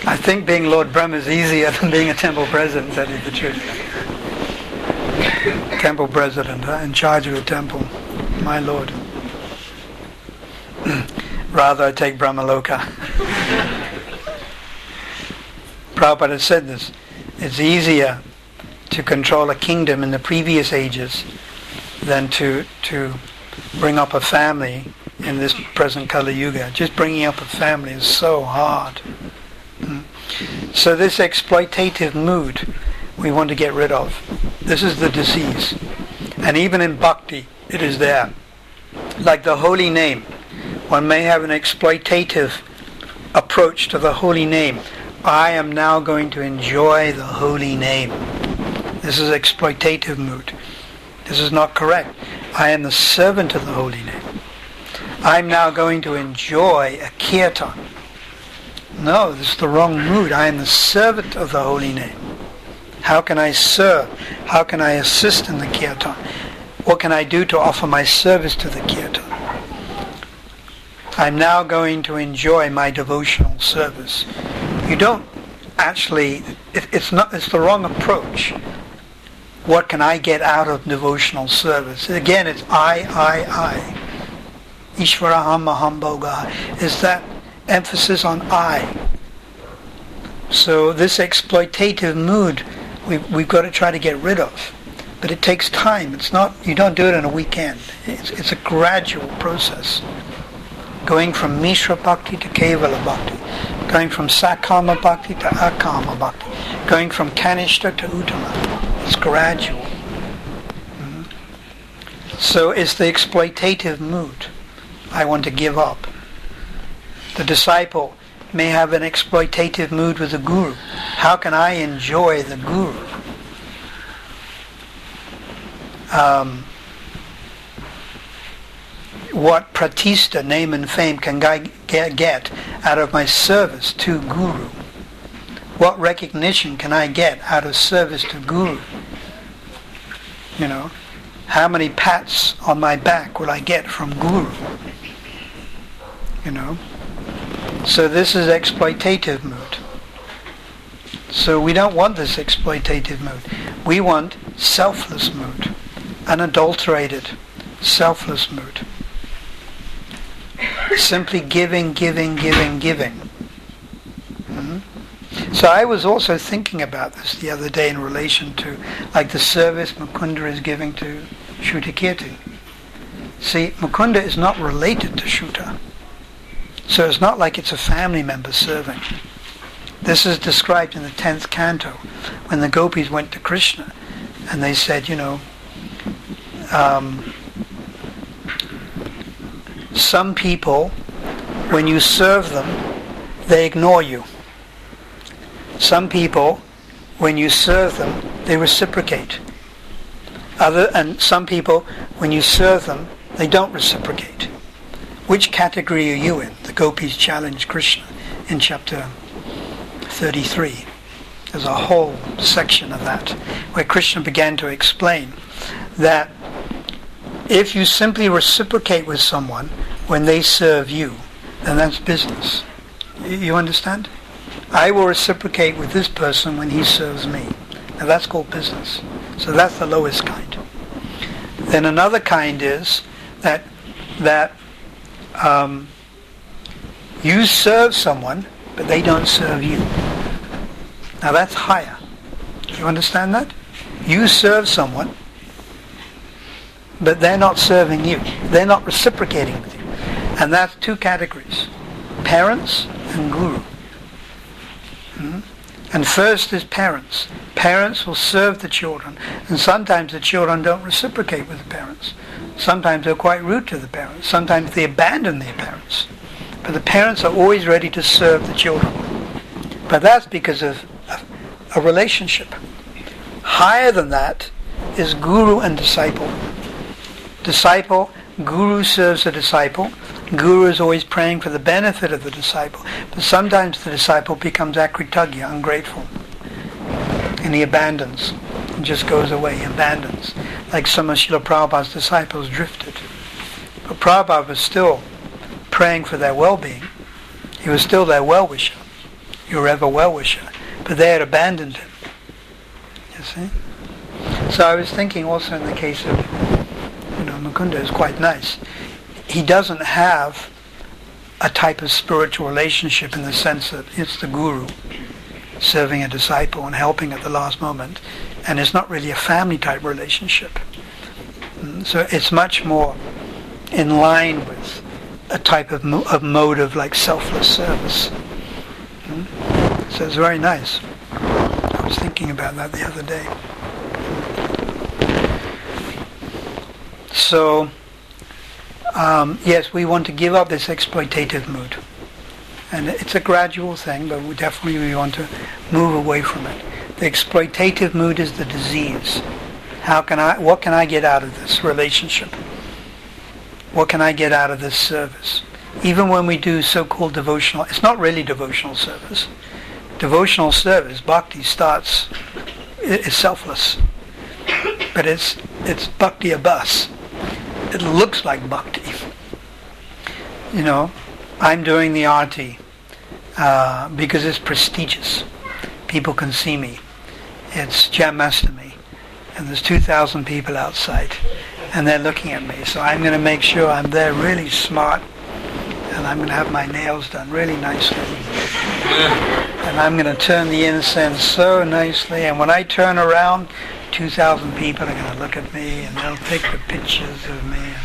I think being Lord Brahma is easier than being a temple president, that is the truth. Temple president, in charge of a temple, my lord. Rather I take Brahmaloka. Prabhupada said this. It's easier to control a kingdom in the previous ages than to bring up a family in this present Kali Yuga. Just bringing up a family is so hard. So this exploitative mood we want to get rid of. This is the disease. And even in bhakti, it is there. Like the holy name, one may have an exploitative approach to the holy name. I am now going to enjoy the holy name. This is exploitative mood. This is not correct. I am the servant of the holy name. I'm now going to enjoy a kirtan. No, this is the wrong mood. I am the servant of the holy name. How can I serve? How can I assist in the kirtan? What can I do to offer my service to the kirtan? I'm now going to enjoy my devotional service. You don't actually, it's the wrong approach. What can I get out of devotional service? Again, it's I. Ishvaraham Maham Bhoga. Is that emphasis on I. So this exploitative mood, we've got to try to get rid of. But it takes time. It's not, you don't do it in a weekend. It's a gradual process. Going from Mishra Bhakti to Kevala Bhakti. Going from Sakama Bhakti to Akama Bhakti. Going from Kanishta to Uttama. It's gradual. So it's the exploitative mood I want to give up. The disciple may have an exploitative mood with the guru. How can I enjoy the guru? what pratista, name and fame, can I get out of my service to Guru? What recognition can I get out of service to Guru? You know, how many pats on my back will I get from Guru? You know, so this is exploitative mood. So we don't want this exploitative mood. We want selfless mood, unadulterated, selfless mood. Simply giving. So I was also thinking about this the other day in relation to like the service Mukunda is giving to Shrutakirti. See, Mukunda is not related to Shruta. So it's not like it's a family member serving. This is described in the 10th canto when the gopis went to Krishna and they said, you know, some people, when you serve them, they ignore you. Some people, when you serve them, they reciprocate. And some people, when you serve them, they don't reciprocate. Which category are you in? The gopis challenged Krishna in chapter 33. There's a whole section of that where Krishna began to explain that if you simply reciprocate with someone when they serve you, then that's business. You understand? I will reciprocate with this person when he serves me. Now that's called business. So that's the lowest kind. Then another kind is that you serve someone, but they don't serve you. Now that's higher. You understand that? You serve someone, but they're not serving you. They're not reciprocating with you. And that's two categories. Parents and guru. And first is parents. Parents will serve the children, and sometimes the children don't reciprocate with the parents. Sometimes they're quite rude to the parents. Sometimes they abandon their parents. But the parents are always ready to serve the children. But that's because of a relationship. Higher than that is guru and disciple. Disciple, guru serves the disciple. Guru is always praying for the benefit of the disciple. But sometimes the disciple becomes akritagya, ungrateful. And he abandons. And just goes away, he abandons. Like some of Srila Prabhupada's disciples drifted. But Prabhupada was still praying for their well-being. He was still their well-wisher. Your ever well-wisher. But they had abandoned him. You see? So I was thinking also in the case of, Mukunda is quite nice. He doesn't have a type of spiritual relationship in the sense that it's the guru serving a disciple and helping at the last moment, and it's not really a family type relationship. So it's much more in line with a type of mode of like selfless service. So it's very nice. I was thinking about that the other day. So yes, we want to give up this exploitative mood. And it's a gradual thing, but we want to move away from it. The exploitative mood is the disease. What can I get out of this relationship? What can I get out of this service? Even when we do so-called devotional, it's not really devotional service. Devotional service, bhakti starts, is selfless. But it's bhakti abas. It looks like bhakti. I'm doing the arti because it's prestigious. People can see me. It's Janmashtami, and there's 2,000 people outside, and they're looking at me. So I'm going to make sure I'm there really smart, and I'm going to have my nails done really nicely. And I'm going to turn the incense so nicely, and when I turn around, 2,000 people are going to look at me, and they'll take the pictures of me.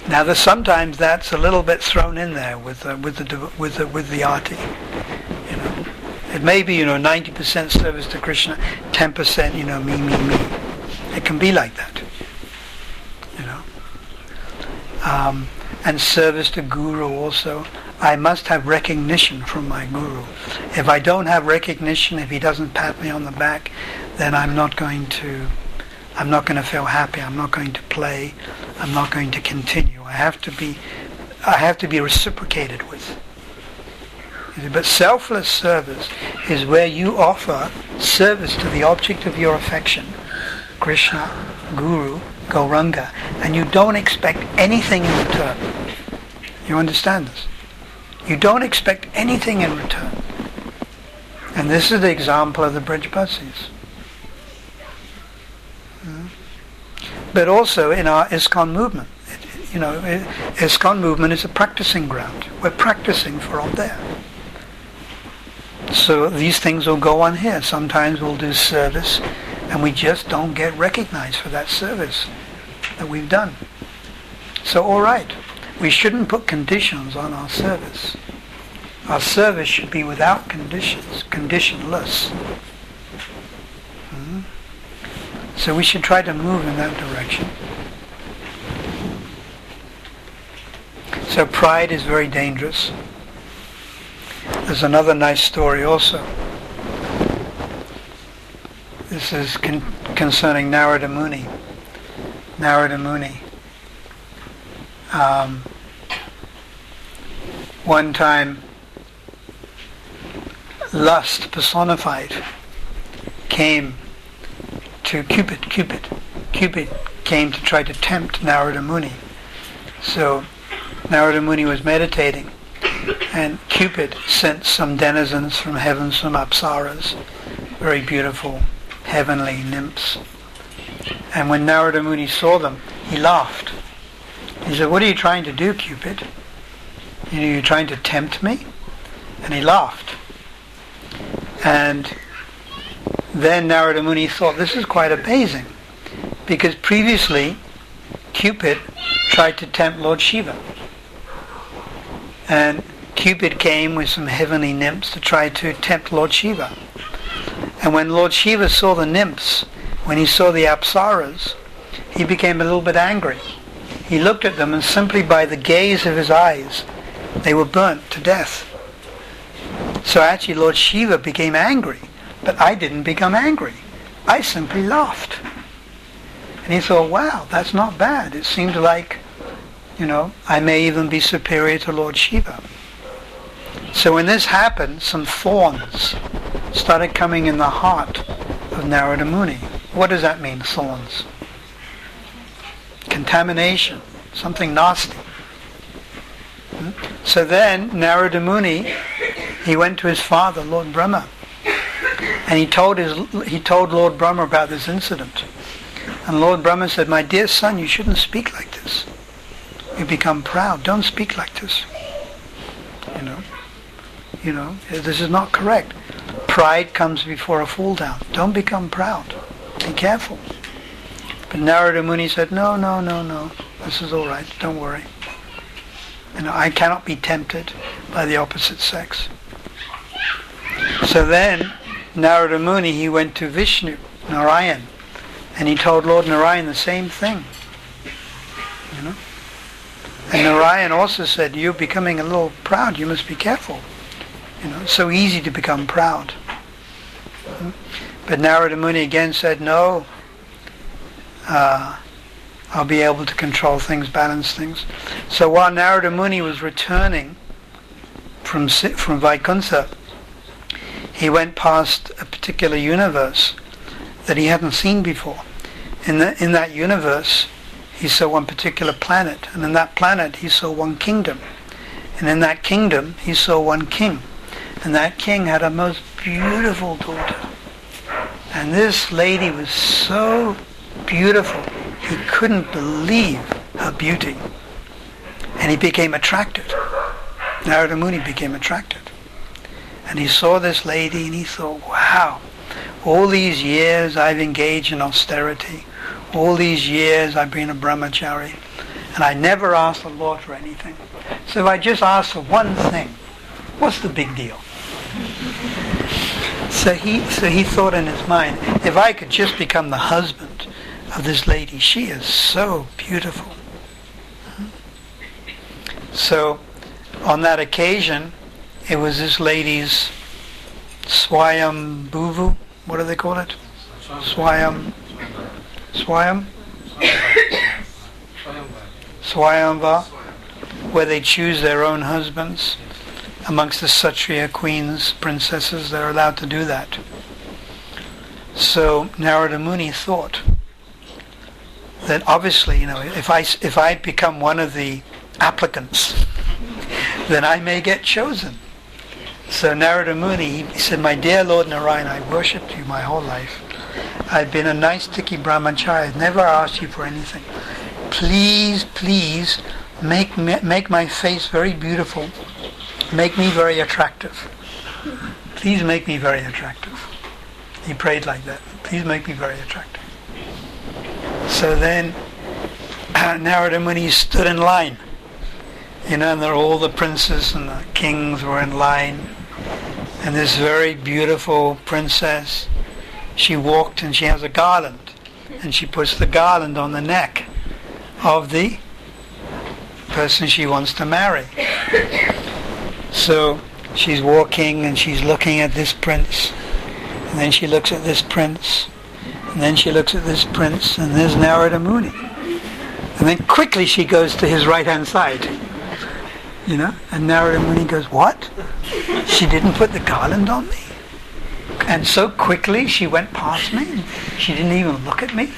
Now, sometimes that's a little bit thrown in there with the arti. It may be 90% service to Krishna, 10% me. It can be like that. And service to Guru also. I must have recognition from my Guru. If I don't have recognition, if he doesn't pat me on the back, then I'm not going to feel happy. I'm not going to play. I'm not going to continue. I have to be reciprocated with. But selfless service is where you offer service to the object of your affection, Krishna, Guru, Gauranga, and you don't expect anything in return. You understand this? You don't expect anything in return. And this is the example of the Brajbasis. But also in our ISKCON movement. ISKCON movement is a practicing ground. We're practicing for up there. So these things will go on here. Sometimes we'll do service and we just don't get recognized for that service that we've done. So all right, we shouldn't put conditions on our service. Our service should be without conditions, conditionless. So we should try to move in that direction. So pride is very dangerous. There's another nice story also. This is concerning Narada Muni. Narada Muni. One time, lust personified came to Cupid. Cupid came to try to tempt Narada Muni. So Narada Muni was meditating, and Cupid sent some denizens from heaven, some apsaras, very beautiful heavenly nymphs. And when Narada Muni saw them, he laughed. He said, "What are you trying to do, Cupid? You're trying to tempt me?" And he laughed. And then Narada Muni thought, this is quite amazing, because previously Cupid tried to tempt Lord Shiva. And Cupid came with some heavenly nymphs to try to tempt Lord Shiva. And when Lord Shiva saw the nymphs, when he saw the apsaras, he became a little bit angry. He looked at them, and simply by the gaze of his eyes, they were burnt to death. So actually Lord Shiva became angry, but I didn't become angry. I simply laughed. And he thought, wow, that's not bad. It seemed like, I may even be superior to Lord Shiva. So when this happened, some thorns started coming in the heart of Narada Muni. What does that mean, thorns? Contamination, something nasty. So then Narada Muni, he went to his father, Lord Brahma, and he told Lord Brahma about this incident. And Lord Brahma said, "My dear son, you shouldn't speak like this. You become proud. Don't speak like this. This is not correct. Pride comes before a fall down. Don't become proud. Be careful." But Narada Muni said, no. This is all right. Don't worry. I cannot be tempted by the opposite sex. So then Narada Muni, he went to Vishnu, Narayan, and he told Lord Narayan the same thing. And Narayan also said, "You're becoming a little proud. You must be careful. It's so easy to become proud." But Narada Muni again said, "No, I'll be able to control things, balance things." So while Narada Muni was returning from Vaikuntha, he went past a particular universe that he hadn't seen before. In that universe, he saw one particular planet, and in that planet he saw one kingdom. And in that kingdom he saw one king. And that king had a most beautiful daughter. And this lady was so beautiful, he couldn't believe her beauty. And he became attracted. Narada Muni became attracted. And he saw this lady and he thought, wow, all these years I've engaged in austerity. All these years I've been a brahmachari. And I never asked the Lord for anything. So if I just ask for one thing, what's the big deal? So he thought in his mind, if I could just become the husband of this lady, she is so beautiful. So on that occasion, it was this lady's Swayambhuvu, what do they call it? Swayam? Swayamvar, where they choose their own husbands. Amongst the Kshatriya queens, princesses, they're allowed to do that. So Narada Muni thought that obviously, if I become one of the applicants, then I may get chosen. So Narada Muni, he said, "My dear Lord Narayan, I worshipped you my whole life. I've been a nice sticky brahmachari. I've never asked you for anything. Please, please, make my face very beautiful. Make me very attractive. Please make me very attractive." He prayed like that. "Please make me very attractive." So then Narada Muni stood in line. And there all the princes and the kings were in line. And this very beautiful princess, she walked and she has a garland. And she puts the garland on the neck of the person she wants to marry. So she's walking and she's looking at this prince. And then she looks at this prince. And then she looks at this prince. And there's Narada Muni. And then quickly she goes to his right-hand side. And Narada Muni goes, "What? She didn't put the garland on me?" And so quickly she went past me. And she didn't even look at me.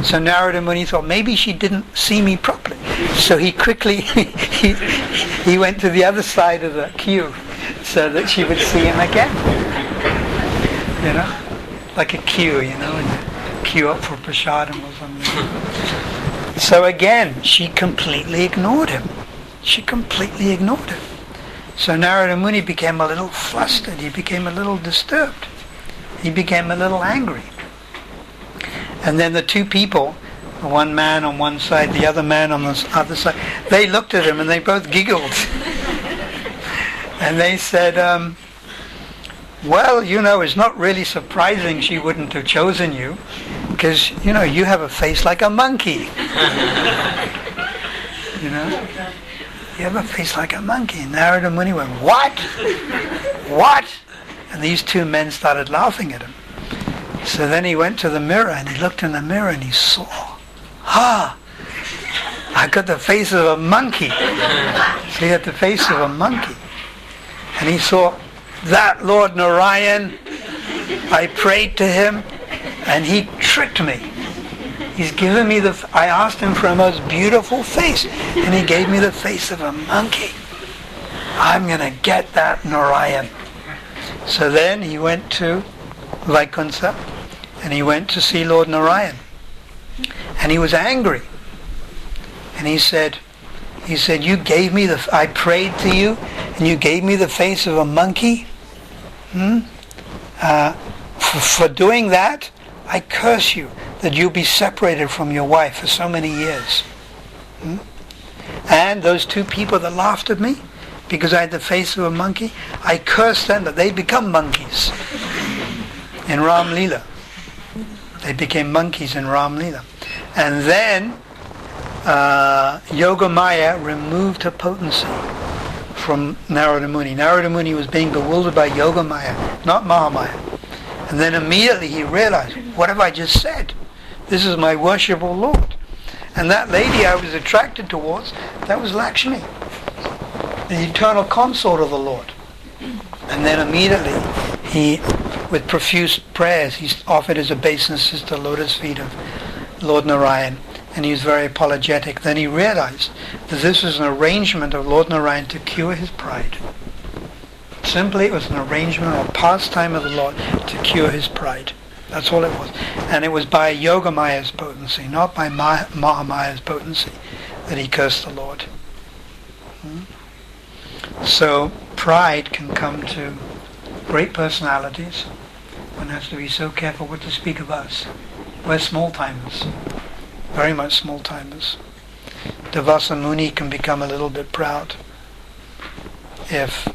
So Narada Muni thought maybe she didn't see me properly. So he quickly, he went to the other side of the queue so that she would see him again. Like a queue, and queue up for prasadam or something. So again, she completely ignored him. She completely ignored him. So Narada Muni became a little flustered. He became a little disturbed. He became a little angry. And then the two people, the one man on one side, the other man on the other side, they looked at him and they both giggled. And they said, "Well, it's not really surprising she wouldn't have chosen you, because, you have a face like a monkey." "You have a face like a monkey." And Narada Muni went, "What? What?" And these two men started laughing at him. So then he went to the mirror and he looked in the mirror and he saw, I got the face of a monkey. So he had the face of a monkey. And he saw, that Lord Narayan, I prayed to him and he tricked me. He's given me I asked him for a most beautiful face and he gave me the face of a monkey. I'm going to get that Narayan. So then he went to Vaikuntha and he went to see Lord Narayan. And he was angry. And he said, "You gave me I prayed to you and you gave me the face of a monkey? For doing that, I curse you that you'll be separated from your wife for so many years." And those two people that laughed at me because I had the face of a monkey, I curse them that they become monkeys in Ram Leela. They became monkeys in Ram Leela. And then Yogamaya removed her potency from Narada Muni. Narada Muni was being bewildered by Yogamaya, not Mahamaya. And then immediately he realized, what have I just said? This is my worshipful Lord. And that lady I was attracted towards, that was Lakshmi, the eternal consort of the Lord. And then immediately he, with profuse prayers, he offered his obeisances to the lotus feet of Lord Narayan. And he was very apologetic. Then he realized that this was an arrangement of Lord Narayan to cure his pride. Simply, it was an arrangement or pastime of the Lord to cure his pride. That's all it was. And it was by Yogamaya's potency, not by Mahamaya's potency, that he cursed the Lord. So pride can come to great personalities. One has to be so careful what to speak of us. We're small-timers. Very much small-timers. Devasa Muni can become a little bit proud if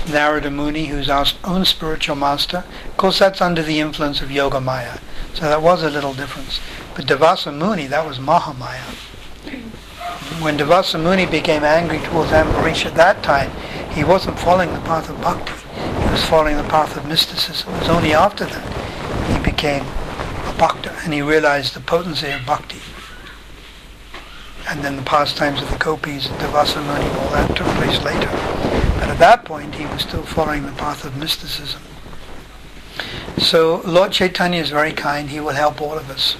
Narada Muni, who's our own spiritual master, of course that's under the influence of Yogamaya, so that was a little difference. But Devasa Muni, that was Mahamaya. When Devasa Muni became angry towards Ambarish at that time, he wasn't following the path of bhakti, he was following the path of mysticism. It was only after that he became a bhakta, and he realized the potency of bhakti. And then the pastimes of the gopis, Devasumuni, all that took place later. But at that point, he was still following the path of mysticism. So Lord Chaitanya is very kind. He will help all of us.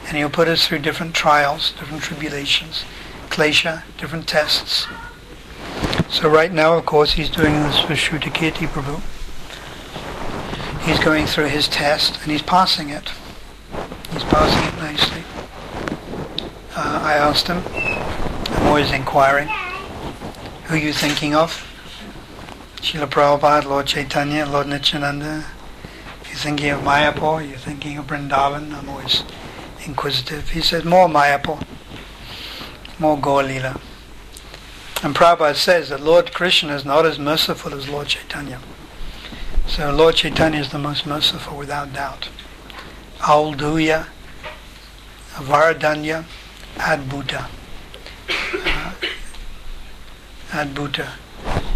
And he'll put us through different trials, different tribulations, klesha, different tests. So right now, of course, he's doing this for Shrutikirti Prabhu. He's going through his test, and he's passing it. He's passing it nicely. I asked him, I'm always inquiring, who are you thinking of? Srila Prabhupada, Lord Chaitanya, Lord Nityananda? You're thinking of Mayapur? You're thinking of Vrindavan? I'm always inquisitive. He said, more Mayapur, more Gaur Leela. And Prabhupada says that Lord Krishna is not as merciful as Lord Chaitanya. So Lord Chaitanya is the most merciful without doubt. Aulduya, Varadanya, Adbhuta. Adbhuta.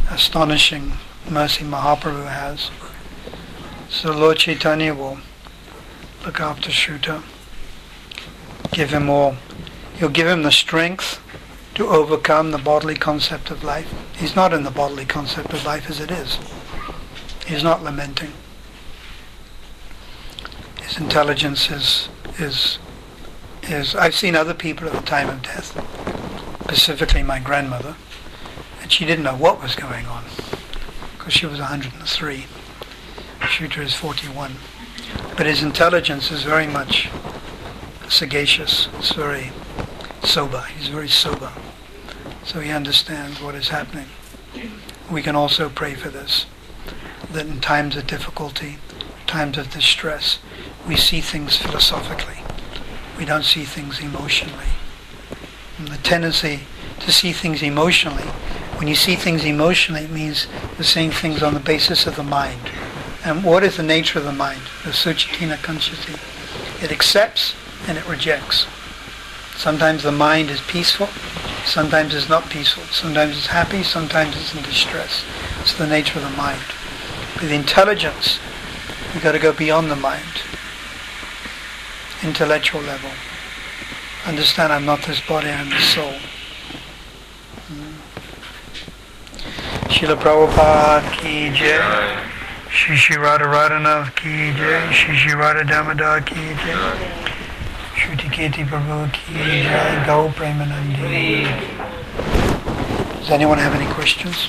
Astonishing mercy Mahaprabhu has. So Lord Chaitanya will look after Shruta. Give him all. He'll give him the strength to overcome the bodily concept of life. He's not in the bodily concept of life as it is. He's not lamenting. His intelligence is I've seen other people at the time of death, specifically my grandmother, and she didn't know what was going on because she was 103. Shruta is 41. But his intelligence is very much sagacious. It's very sober. He's very sober. So he understands what is happening. We can also pray for this, that in times of difficulty, times of distress, we see things philosophically. We don't see things emotionally. And the tendency to see things emotionally, when you see things emotionally, it means you're seeing things on the basis of the mind. And what is the nature of the mind? The Suchitina Kanchati. It accepts and it rejects. Sometimes the mind is peaceful, sometimes it's not peaceful. Sometimes it's happy, sometimes it's in distress. It's the nature of the mind. With intelligence, we've got to go beyond the mind. Intellectual level. Understand I'm not this body, I'm the soul. Srila Prabhupada ki jai. Shri Shri Radha Radhanath ki jai. Shri Shri Radha Damodar ki jai. Shrutikirti Prabhu ki jai. Gau Premanandi. Does anyone have any questions?